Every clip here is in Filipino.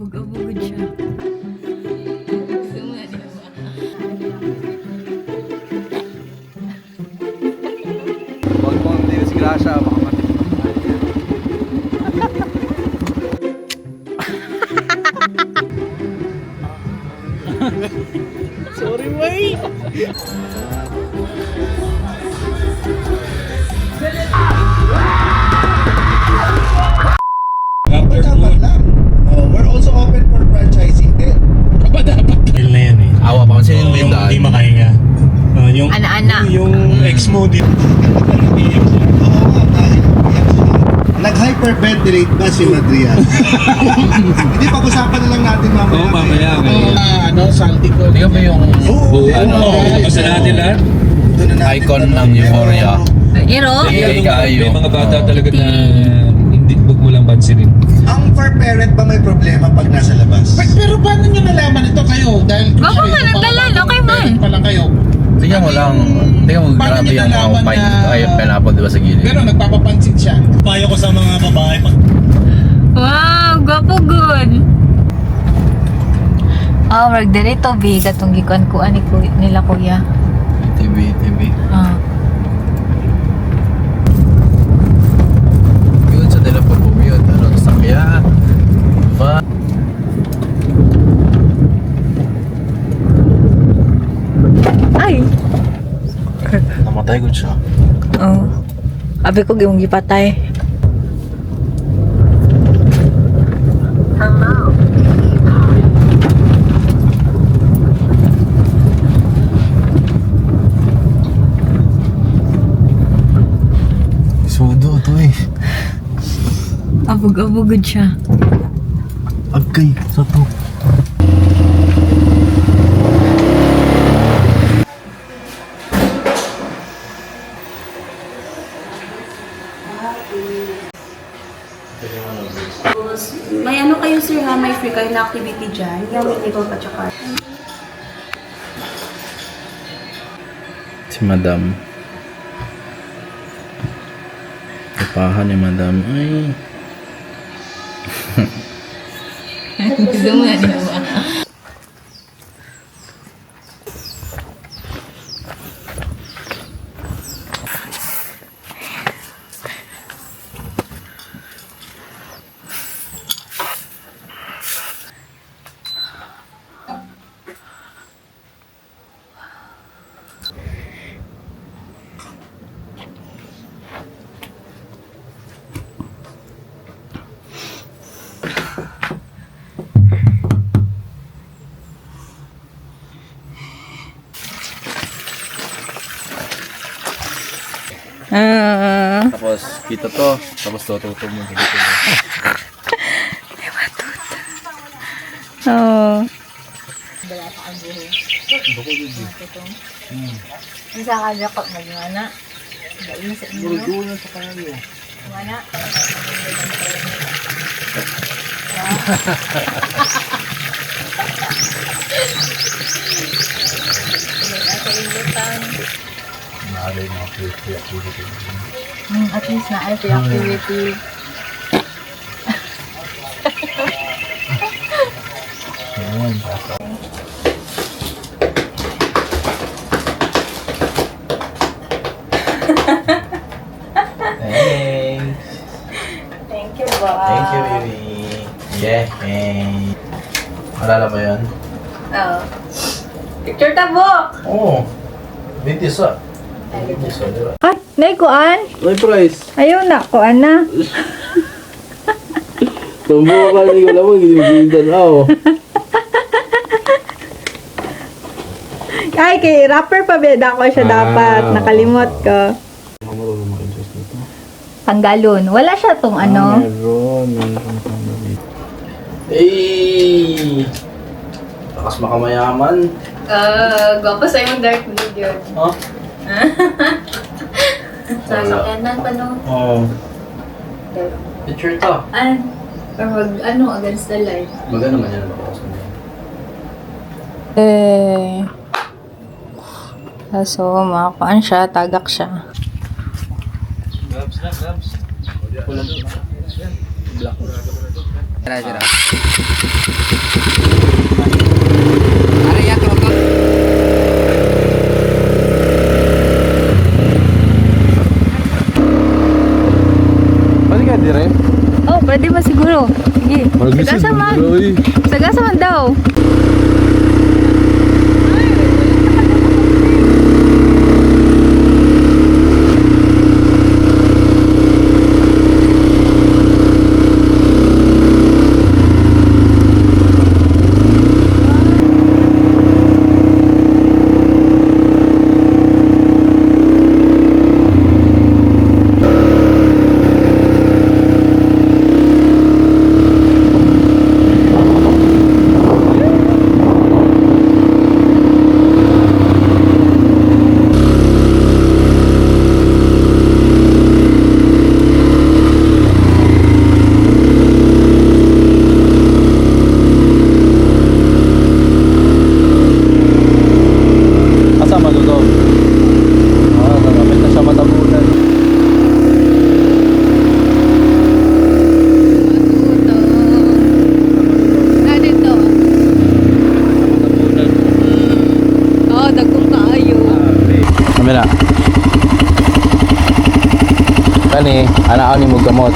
Abog-abogod siya. Huwag mo hindi si Grasha, baka mati. Sorry, way! Dapat lang. We're also open for franchising din. Aba dapat dahil na yan eh. Awa pa kung sino Yung hindi makahinga. Yung Ana-ana. yung ex mo din. Oo nga, dahil nag-hyperventilate ba si Madrian? Hindi, pag-usapan na lang natin mamaya. Oo, mamaya. Salty ko. Hindi ka ba yung Basta natin lahat. icon ng Euphoria? Iro? Hindi kayo. May mga bata talaga na hindi wag mo lang pansinin. Ang for parent ba may problema pag nasa labas? Pero paano nyo nalaman ito kayo? Dahil Wag mo nga nagdalan, okay man. pa lang kayo. Tingnan mo lang. Tingnan mo Paano grabe niyo yung mga nalaman pine. na- Ay, pineapple diba sa gilid? Pero nagpapapansin siya. Payo ko sa mga babae pag Wow, gwapo good. Oh, wag dito bi katong gikuan-kuan nila kuya. TV. Ah. Yun sa dila po yun. Ano, sakya. Ba? Ay. Namatay ko siya. Oh. Abi ko gyung gipatay. Sudo to eh. Abog-abogod siya. Agkay sa to. May ano kayo sir ha, may free kayo na activity dyan. Yung medical pa tsaka. Si Madam. Kapahan ni Madam. Ay. Gusto mo na ba? Tapos kita to. Tapos tututo mo dito. Oh. Ang sa kanya ko nagmana. Dahil sa inyo. Gulo sa kanyo. Mana? Naalay mga free activity. At least na ay free activity. Ayan. Thanks. Thank you, ba? Thank you, baby. Yeah. Alala mo yun? Oh. Picture tabok! Oo. Bintis ah. Bintis ah, diba? Ay, naikuan? May price. Ayaw na, kuan na. Tumbuka ka na ko naman, ginibigyan ako. Ay, kay rapper pa beda ko siya dapat. Nakalimot ko. Panggalon. Wala siya tong ano. Meron Hey! Lakas makamayaman. Gwapo sa yung dark blue yun. Oh? Sasakyanan pa no? Oo. Picture to. Or wag, against the light. Maganda man yan. Bakakas mo. So, makakuan siya, tagak siya. Grabs. Pwede ka dire? Oh, pwede ba siguro? Sige. Sagasaman. Sagasaman daw. Asa matutog? Ah, nagamit na siya matabunan. Dito. Oh, dagkong kaayo. Kami na. Kani, anak ni mo gamot.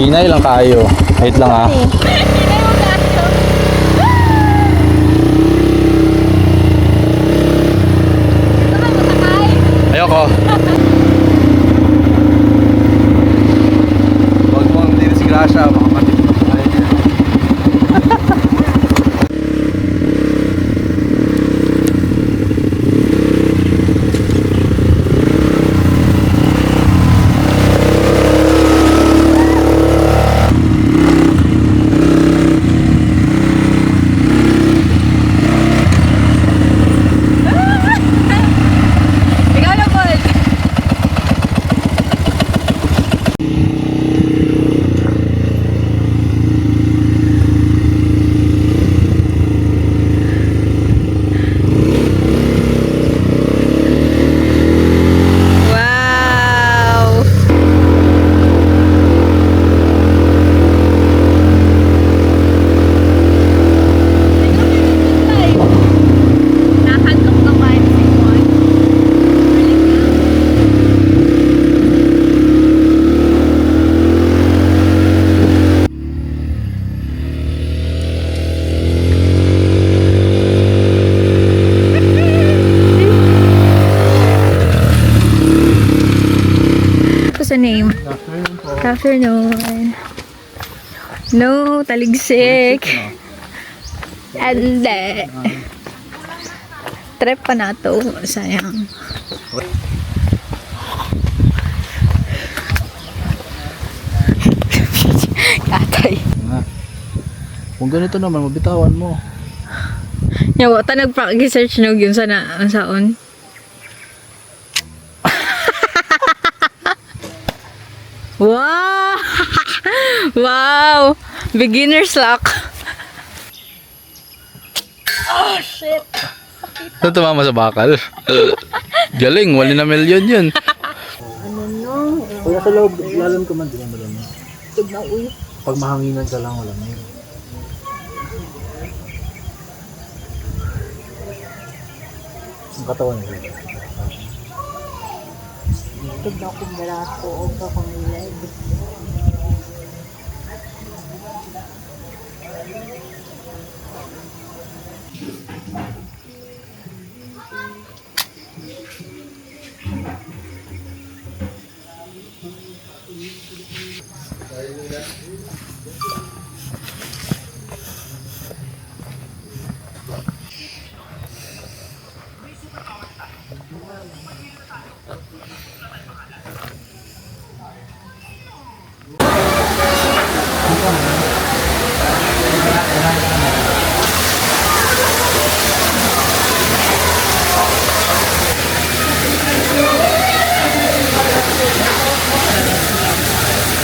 Hinay lang kayo. Wait lang ah. Ayoko. Huwag mo ang disgrasya, makapatid mo tayo niya. Ikaw na po. Wow! Nahantok naman si Juan. What's the name? Good afternoon. No, taligsik. Ande. Trip pa na to. Sayang. Katay. Kung ganito naman, mabitawan mo. Yawa, ta nag-search nyo yun sana ang saon. Wow! Wow! Beginner's luck. Oh, shit! Ito tumama sa bakal. Galing, wali na milyon yun. Kaya sa loob, lalam ka man, di naman malam. Pag mahanginan ka lang, walang yun. Ang katawan nila.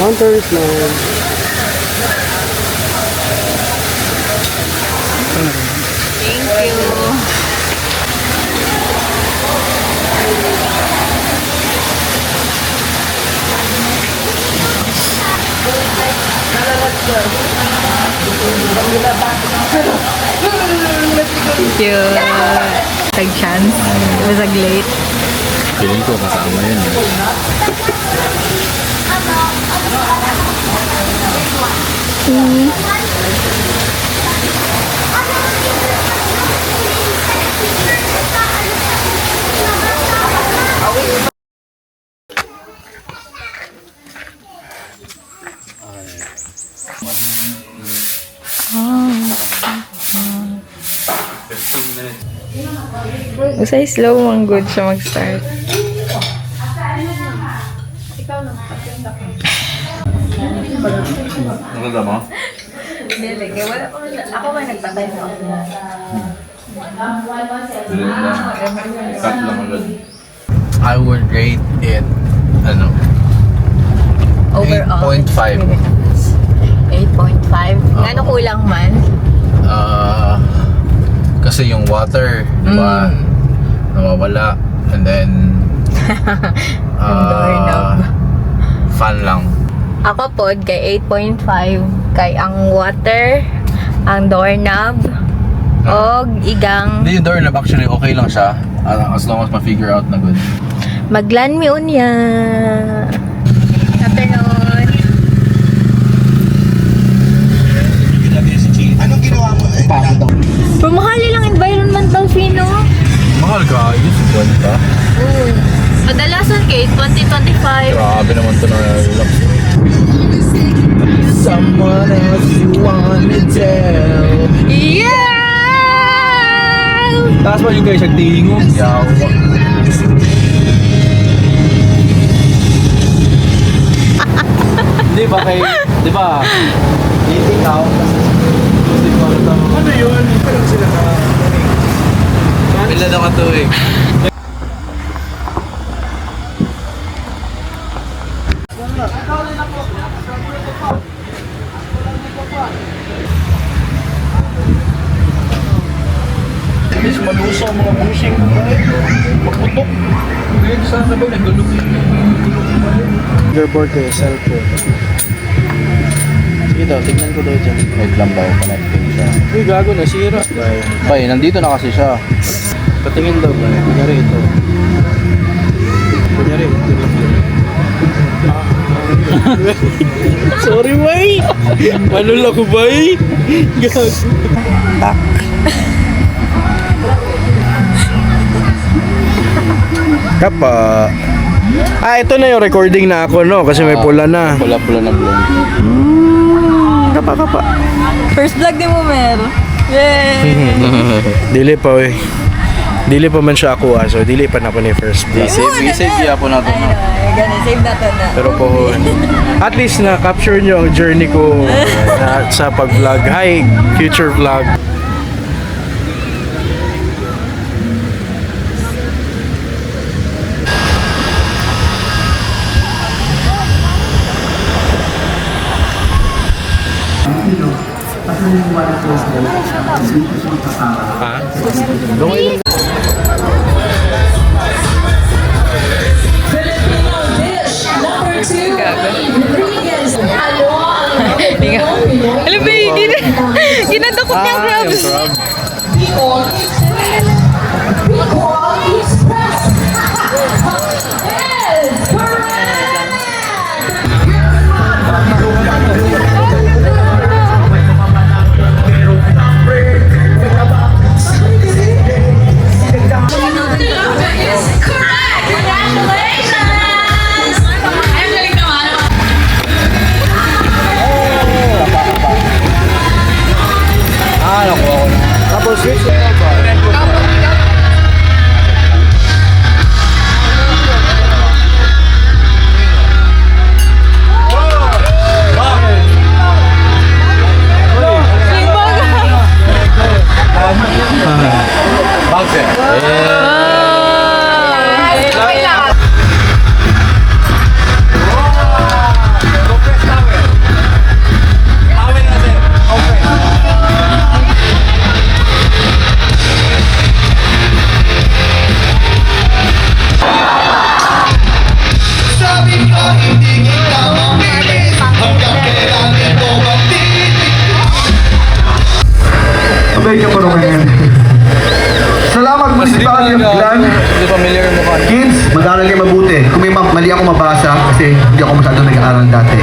Counters man. Thank you. Cute. Tag-chance. Basag late. Feeling ko kasama yun. Usay slow mong good siya mag-start. Maganda mo? Dili, kaya wala pa. Ako ba nagpatay na ako? Cut lang agad. I would rate it, ano, Overall. 8.5. 8.5? Gano'ng kulang man? Kasi yung water, diba, nawawala. And then, doorknob. fun lang. Ako po, kay 8.5. Kay ang water, ang doorknob, o igang Hindi, yung doorknob actually okay lang siya. As long as ma-figure out na good. maglan mi unya. Afternoon. Anong ginawa mo? Pumahali lang environmental fee, no? Mahal ka, yun si Bonita. Oo. Kadalasan kay 2025. Grabe naman ito na relax. Someone else you wanna tell. Yeah! Taas pa yung guys, nagtingog. Yaw. Di ba kay, di ba? Eating out. Ano yun? Parang sila ka. Pila daw ka tuwing. Is malusa ang mga bushing. Magputok. Ngayon sana ba nagulog? Fingerboard kayo, cellphone. Sige daw, tignan ko daw dyan. Wait lang ba, connecting siya. Uy, gago, nasira. Bay, nandito na kasi siya. Patingin daw ba? Kunyari ito. Kunyari ito lang yun. Sorry, bay! Ano lang ko, bay? Gago. Kapa. Ito na yung recording na ako, no? Kasi may pula na. Pula-pula na blonde. Kapa. First vlog din mo, Mer. Yay! Dili pa, we. Dili pa man siya ako, so dili pa na ako ni first vlog. Save po na ito. Ganun, save na to na. Pero po, at least na-capture nyo ang journey ko sa pag-vlog. Hi, future vlog. Alam ba, ginadakot niya ang crabs. Tapos, switch na ba? Olive Gland. Hindi familiar mo ka. Kids, mag-aaral kayo mabuti. Kung may mali ako mabasa, kasi hindi ako masyado nag-aaral dati.